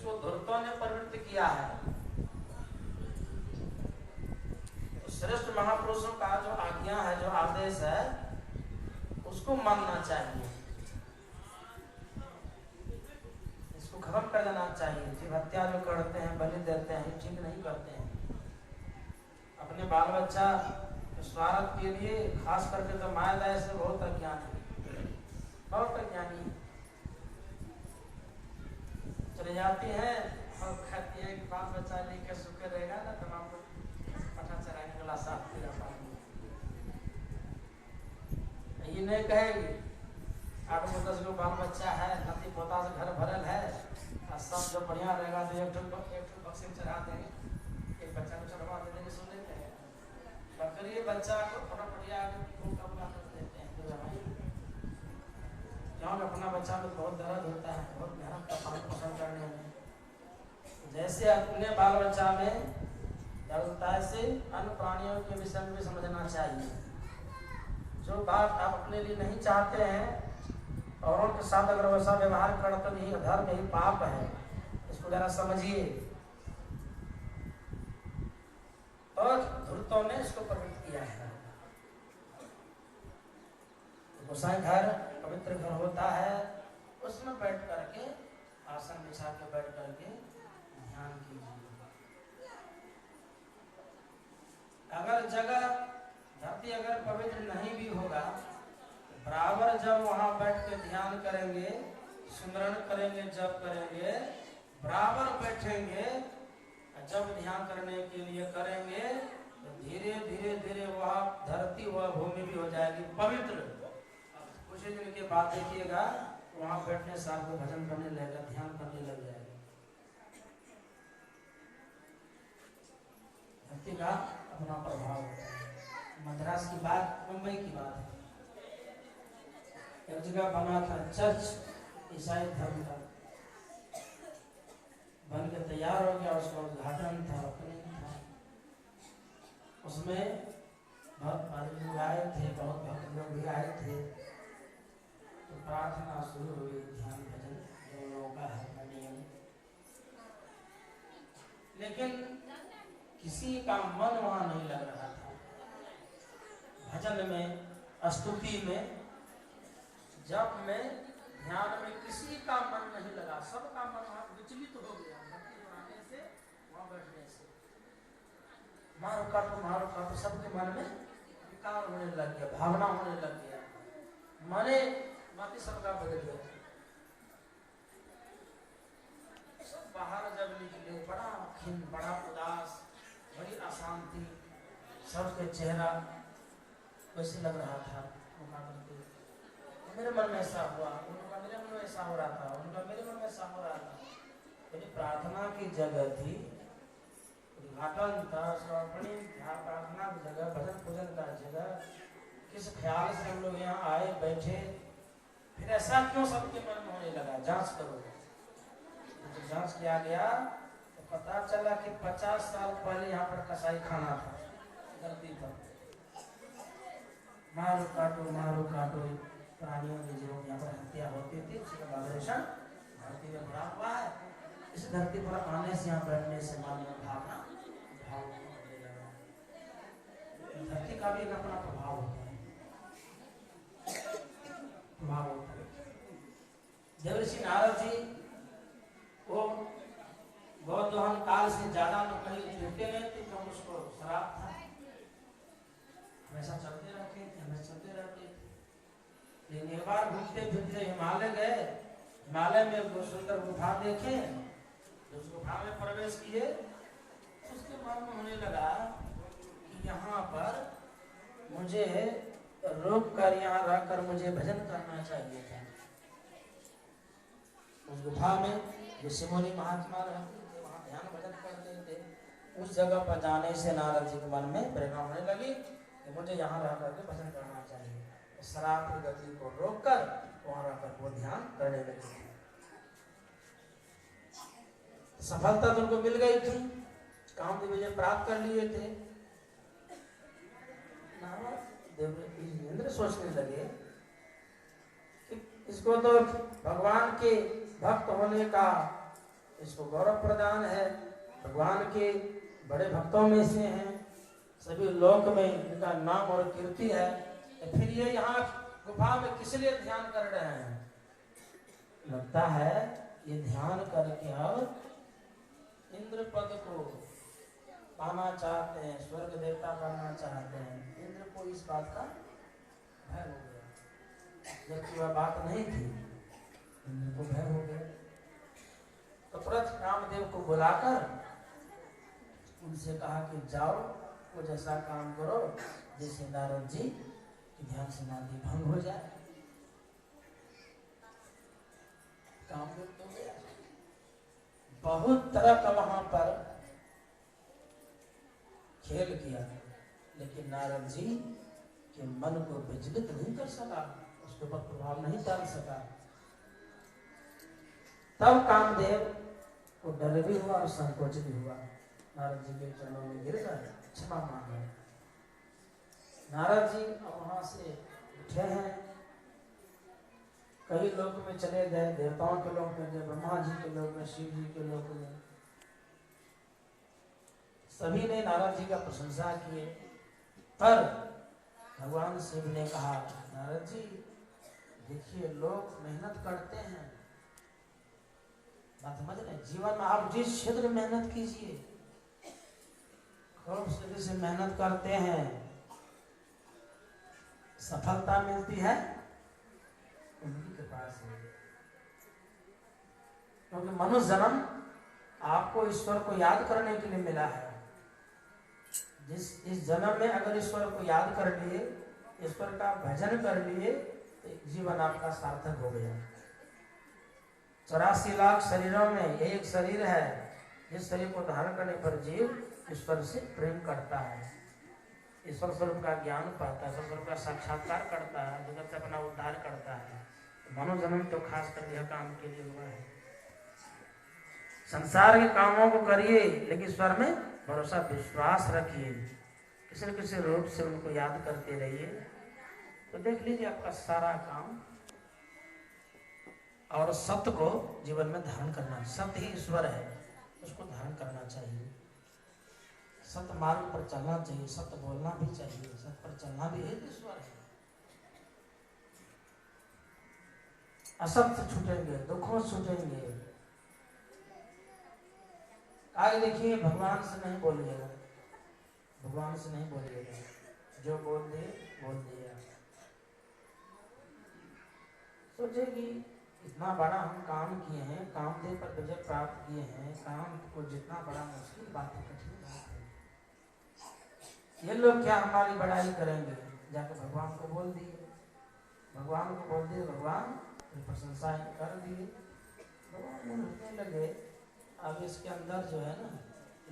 जिसको धूर्तों ने प्रवृत्त किया है, तो श्रेष्ठ महापुरुषों का जो आज्ञा है, जो आदेश है, उसको मानना चाहिए, इसको खत्म कर देना चाहिए। जीव हत्या जो करते हैं, बलि देते हैं, ठीक नहीं करते हैं। अपने बाल बच्चा स्वार्थ के लिए, खास करके तो मायादाय से बहुत अज्ञान है, बहुत अज्ञानी चले जाती हैं और कहती है कि बाल बच्चा लेकर सुखे रहेगा ना, तब आपको पटा चराने वाला साथ फिर ये नहीं कहेगी 8 को 10 को बाल बच्चा है, नाती पोता से घर भरल है, और सब जो बढ़िया रहेगा तो एक बक्से में चढ़ा देंगे, एक बच्चा को चढ़वा दे देंगे, सुन लेते हैं। बकरी ये बच्चा को फटाफटिया कर देते हैं क्योंकि अपना बच्चा को बहुत दर्द होता है, बहुत मेहनत का पालन पोषण करने में। जैसे अपने बाल बच्चा में दर्द होता है, ऐसे अन्य प्राणियों के विषय में भी समझना चाहिए। जो बात आप अपने लिए नहीं चाहते हैं और उनके साथ अगर वैसा व्यवहार करते नहीं, अधर्म ही पाप है, इसको जरा समझिए। और धूर्तों ने इसको प्रवृत्त किया है। गोसाई घर पवित्र घर होता है, उसमें बैठ करके, आसन बिछा के बैठ करके ध्यान कीजिए। अगर जगह धरती अगर पवित्र नहीं भी होगा, बराबर जब वहां बैठ के ध्यान करेंगे, सुमरण करेंगे, जप करेंगे, बराबर बैठेंगे, जब ध्यान करने के लिए करेंगे तो धीरे धीरे धीरे वह धरती, वह भूमि भी हो जाएगी पवित्र। कुछ ही दिन के बाद देखिएगा वहां बैठने से आपको भजन करने लगेगा, ध्यान करने लग जाएगा। धरती का अपना प्रभाव होता है। मद्रास की बात, मुंबई की बात है, एक जगह बना था चर्च, ईसाई धर्म का, बन के तैयार हो गया, उसका उद्घाटन था, ओपनिंग था। उसमें बहुत सारे लोग आए थे, बहुत भक्त लोग भी आए थे। तो प्रार्थना शुरू हुई, ध्यान भजन जो लोगों का है नियम। लेकिन किसी का मन वहां नहीं लग रहा था, भजन में, स्तुति में, जप में, ध्यान में किसी का मन नहीं लगा। सबका मन विचलित हो गया, भक्ति बनाने से, वहां बैठने से। मारो काटो सबके मन में विकार होने लग गया, भावना होने लग गया, मने माती सबका बदल गया। सब बाहर जब निकले, बड़ा खिन्न, बड़ा उदास, बड़ी अशांति, सबके चेहरा वैसे लग रहा था। मेरे मन में ऐसा हुआ, उनका मेरे मन में ऐसा हो रहा था, उनका मेरे मन में ऐसा हो रहा था। मेरी प्रार्थना की जगह थी, उद्घाटन था, प्रार्थना की जगह, भजन पूजन का जगह, किस ख्याल से हम लोग यहाँ आए बैठे, फिर ऐसा क्यों सबके मन में होने लगा? जांच करो। तो जांच किया गया तो पता चला कि 50 साल पहले यहाँ पर कसाई खाना था धरती पर। मारो काटो प्राणियों की जो यहाँ पर हत्या होती थी, उसका वाइब्रेशन धरती में बढ़ा हुआ है। इस धरती पर आने से, यहाँ बैठने से मन में भावना भाव होने लगा। धरती का भी एक अपना प्रभाव होता है, प्रभाव होता है। देवर्षि नारद जी वो गौदोहन काल से ज्यादा तो कहीं झूठे नहीं थे, कम उसको शराब था, हमेशा चलते रहते थे, हमेशा चलते रहते थे। लेकिन एक बार घूमते फिरते हिमालय गए, हिमालय में एक सुंदर गुफा देखे, उस गुफा में प्रवेश किए, उसके मन में होने लगा कि यहाँ पर मुझे रुक कर, यहाँ रहकर मुझे भजन करना चाहिए था। उस गुफा में ऋषि मुनि महात्मा रहते थे, वहाँ ध्यान भजन करते थे। उस जगह पर जाने से नारद जी के मन में प्रेरणा होने लगी कि मुझे यहाँ रह करके भजन करना चाहिए। शराब की गति को रोककर वहां रहकर वो ध्यान करने लगे। सफलता तो उनको मिल गई थी, काम विजय प्राप्त कर लिए थे। इंद्र सोचने लगे कि इसको तो भगवान के भक्त होने का इसको गौरव प्रदान है, भगवान के बड़े भक्तों में से हैं, सभी लोक में इनका नाम और कीर्ति है। तो फिर ये यहाँ गुफा में किस लिए ध्यान कर रहे हैं? लगता है ये ध्यान करके और इंद्र पद को पाना चाहते हैं, स्वर्ग देवता बनना चाहते हैं। इंद्र को इस बात का भय हो गया, जबकि वह बात नहीं थी, इंद्र को भय हो गया। तो तुरंत कामदेव को बुलाकर उनसे कहा कि जाओ कुछ ऐसा काम करो जिससे नारद जी की ध्यान समाधि भंग हो जाए। कामदेव तो गया, बहुत तरह का वहां पर खेल किया, लेकिन नारद जी के मन को विचलित नहीं कर सका, उसके ऊपर प्रभाव नहीं डाल सका। तब कामदेव को डर भी हुआ और संकोच भी हुआ। नारद जी के चरणों में गिरकर क्षमा मांगा। नारद जी वहां से उठे हैं, कई लोक में चले गए, देवताओं के लोक में गए, ब्रह्मा जी के लोक में, शिव जी के लोक में। सभी ने नारद जी का प्रशंसा किए, पर भगवान शिव ने कहा, नारद जी देखिए लोग मेहनत करते हैं, बात समझ रहे, जीवन में आप जिस क्षेत्र में मेहनत कीजिए, खूब से मेहनत करते हैं, सफलता मिलती है उनकी कृपा से। क्योंकि मनुष्य जन्म आपको ईश्वर को याद करने के लिए मिला है। इस जन्म में अगर ईश्वर को याद कर लिए, ईश्वर का भजन कर लिए, तो जीवन आपका सार्थक हो गया। 84 लाख शरीरों में एक शरीर है, जिस शरीर को धारण करने पर जीव ईश्वर से प्रेम करता है, ईश्वर स्वरूप का ज्ञान पाता है, ईश्वर स्वरूप का साक्षात्कार करता है, जगत से अपना उद्धार करता है। मानव जन्म तो खास कर यह काम के लिए हुआ है। संसार के कामों को करिए, लेकिन ईश्वर में भरोसा विश्वास रखिए, किसी न किसी रूप से उनको याद करते रहिए, तो देख लीजिए आपका सारा काम। और सत्य को जीवन में धारण करना, सत्य ही ईश्वर है, उसको धारण करना चाहिए, सत्य मार्ग पर चलना चाहिए, सत्य बोलना भी चाहिए, सत्य पर चलना भी है, ईश्वर है। असत्य छूटेंगे, दुखों छूटेंगे। आगे देखिए, भगवान से नहीं बोलिएगा, भगवान से नहीं बोलिएगा, जो बोल दिया। सोचेगी इतना बड़ा हम काम किए हैं, कामदेव पर विजय प्राप्त किए हैं, काम को जितना बड़ा मुश्किल बात है, कठिन बात है, ये लोग क्या हमारी बड़ाई करेंगे? जाकर भगवान को बोल दिए, भगवान को बोल दिए, भगवान प्रशंसा कर दिए, भगवान हंसने लगे। अब इसके अंदर जो है ना,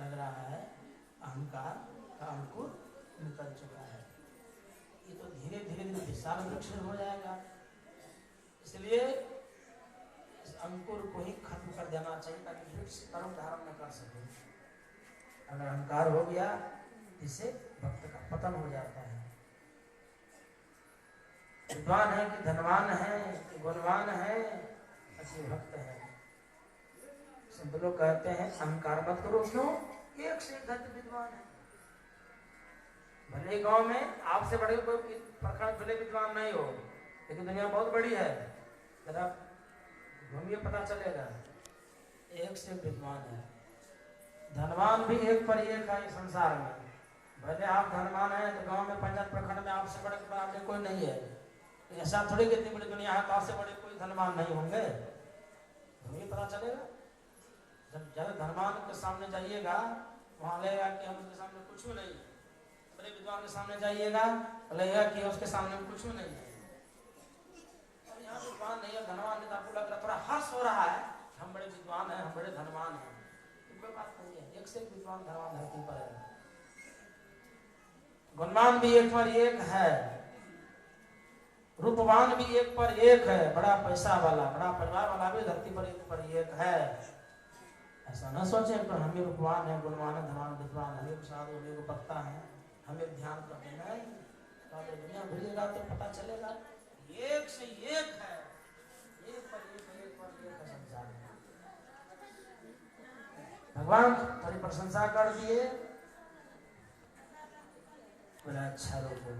लग रहा है अहंकार का अंकुर निकल चुका है, ये तो धीरे धीरे विशाल वृक्ष हो जाएगा। इसलिए इस अंकुर को ही खत्म कर देना चाहिए, ताकि वृक्ष कर्म धारण न कर सके। अगर अहंकार हो गया, इससे भक्त का पतन हो जाता है। विद्वान है कि धनवान है कि गुणवान है, अच्छे भक्त है। संत लोग कहते हैं अहंकार मत करो, क्यों? एक से एक विद्वान है। भले गांव में आपसे बड़े कोई प्रखंड भले विद्वान नहीं हो, लेकिन दुनिया बहुत बड़ी है, जरा घूमिए पता चलेगा, एक से विद्वान है। धनवान भी एक पर एक है संसार में। भले आप धनवान हैं तो गांव में पंचायत प्रखंड में आपसे बड़े आपके कोई नहीं है, ऐसा थोड़ी कितनी बड़ी दुनिया है तो आपसे बड़े कोई धनवान नहीं होंगे, घूमिए पता चलेगा। जब ज्यादा धनवान के सामने जाइएगा, वहां लगेगा कि हम उसके सामने कुछ भी नहीं है। बड़े विद्वान के सामने जाइएगा, लगेगा कि उसके सामने कुछ भी नहीं है। और यहाँ विद्वान नहीं है, धनवान नहीं, आपको लग रहा थोड़ा हर्ष हो रहा है, हम बड़े विद्वान हैं, हम बड़े धनवान हैं। कोई बात नहीं है, एक से एक विद्वान धनवान धरती पर है। गुणवान भी एक पर एक है, रूपवान भी एक पर एक है, बड़ा पैसा वाला, बड़ा परिवार वाला भी धरती पर एक है। ऐसा न सोचे तो हम रूपवान है, गुणवान है, धनवान विद्वान, हमें साधु, हमें भक्ता है, हमें ध्यान करते हैं। तो दुनिया भूलेगा तो पता चलेगा एक से एक है, एक पर एक है संसार में। भगवान थोड़ी प्रशंसा कर दिए, बोला अच्छा रुको